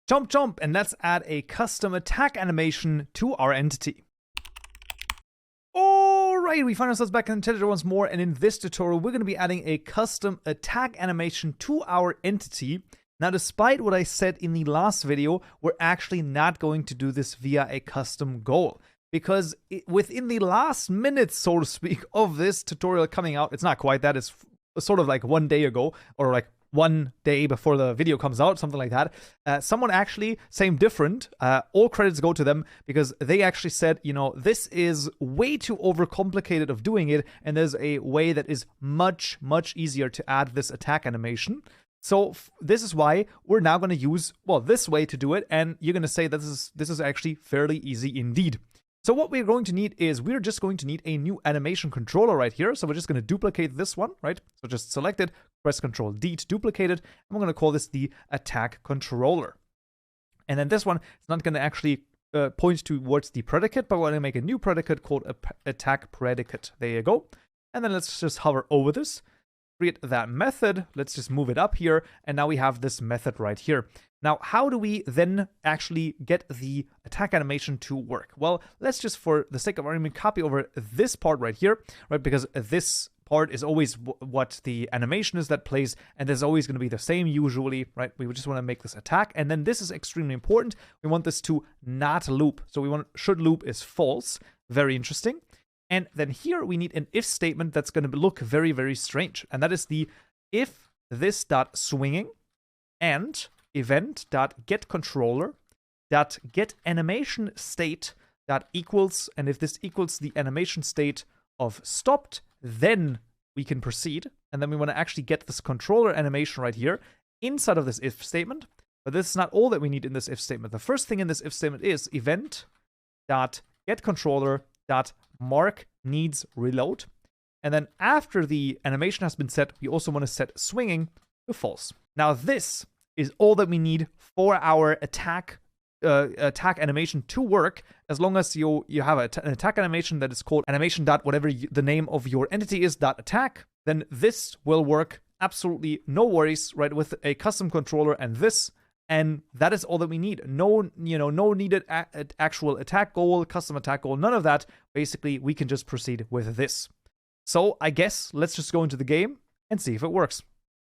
Jump, jump, and let's add a custom attack animation to our entity. Alright, we find ourselves back in IntelliJ once more, and in this tutorial, we're going to be adding a custom attack animation to our entity. Now, despite what I said in the last video, we're actually not going to do this via a custom goal. Because within the last minutes, so to speak, of this tutorial coming out, it's not quite that, it's sort of like 1 day ago, or like 1 day before the video comes out, something like that. Someone actually, same different, all credits go to them, because they actually said, you know, this is way too overcomplicated of doing it, and there's a way that is much, much easier to add this attack animation. So this is why we're now going to use, well, this way to do it, and you're going to say that this is actually fairly easy indeed. So what we're going to need is, we're just going to need a new animation controller right here. So we're just going to duplicate this one, right? So just select it, press Ctrl D to duplicate it, and we're going to call this the attack controller. And then this one is not going to actually point towards the predicate, but we're going to make a new predicate called attack predicate. There you go. And then let's just hover over this, create that method. Let's just move it up here. And now we have this method right here. Now, how do we then actually get the attack animation to work? Well, let's just, for the sake of argument, copy over this part right here, right? Because this part is always what the animation is that plays, and there's always going to be the same usually, right? We just want to make this attack, and then this is extremely important. We want this to not loop. So we want should loop is false. Very interesting. And then here we need an if statement that's going to look very, very strange. And that is the if this dot swinging and event dot get controller dot get animation state dot equals, and if this equals the animation state of stopped, then we can proceed. And then we want to actually get this controller animation right here inside of this if statement. But this is not all that we need in this if statement. The first thing in this if statement is event dot get controller dot mark needs reload. And then after the animation has been set, we also want to set swinging to false. Now this is all that we need for our attack animation to work. As long as you have an attack animation that is called animation dot whatever the name of your entity is dot attack, then this will work absolutely no worries, right, with a custom controller and this. And that is all that we need. No, no needed actual attack goal, custom attack goal, none of that. Basically, we can just proceed with this. So I guess let's just go into the game and see if it works.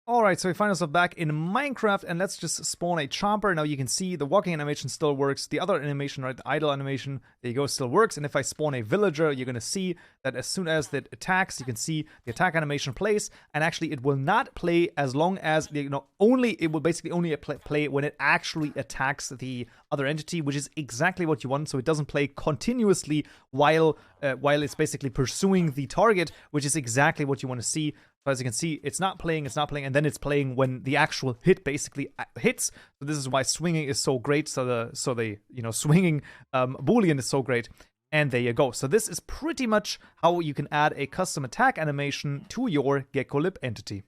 Alright, so we find ourselves back in Minecraft, and let's just spawn a chomper. Now you can see the walking animation still works. The other animation, right, the idle animation, there you go, still works. And if I spawn a villager, you're going to see that as soon as it attacks, you can see the attack animation plays. And actually, it will not play as long as, it will basically only play when it actually attacks the other entity, which is exactly what you want. So it doesn't play continuously while it's basically pursuing the target, which is exactly what you want to see. So as you can see, it's not playing, and then it's playing when the actual hit basically hits. So this is why swinging is so great. So the swinging boolean is so great. And there you go. So this is pretty much how you can add a custom attack animation to your Geckolib entity.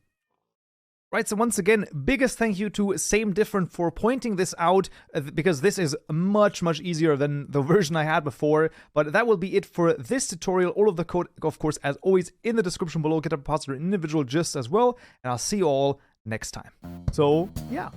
Right, so once again, biggest thank you to Same Different for pointing this out, because this is much, much easier than the version I had before. But that will be it for this tutorial. All of the code, of course, as always, in the description below. Get a repository individual gist as well, and I'll see you all next time. So, yeah.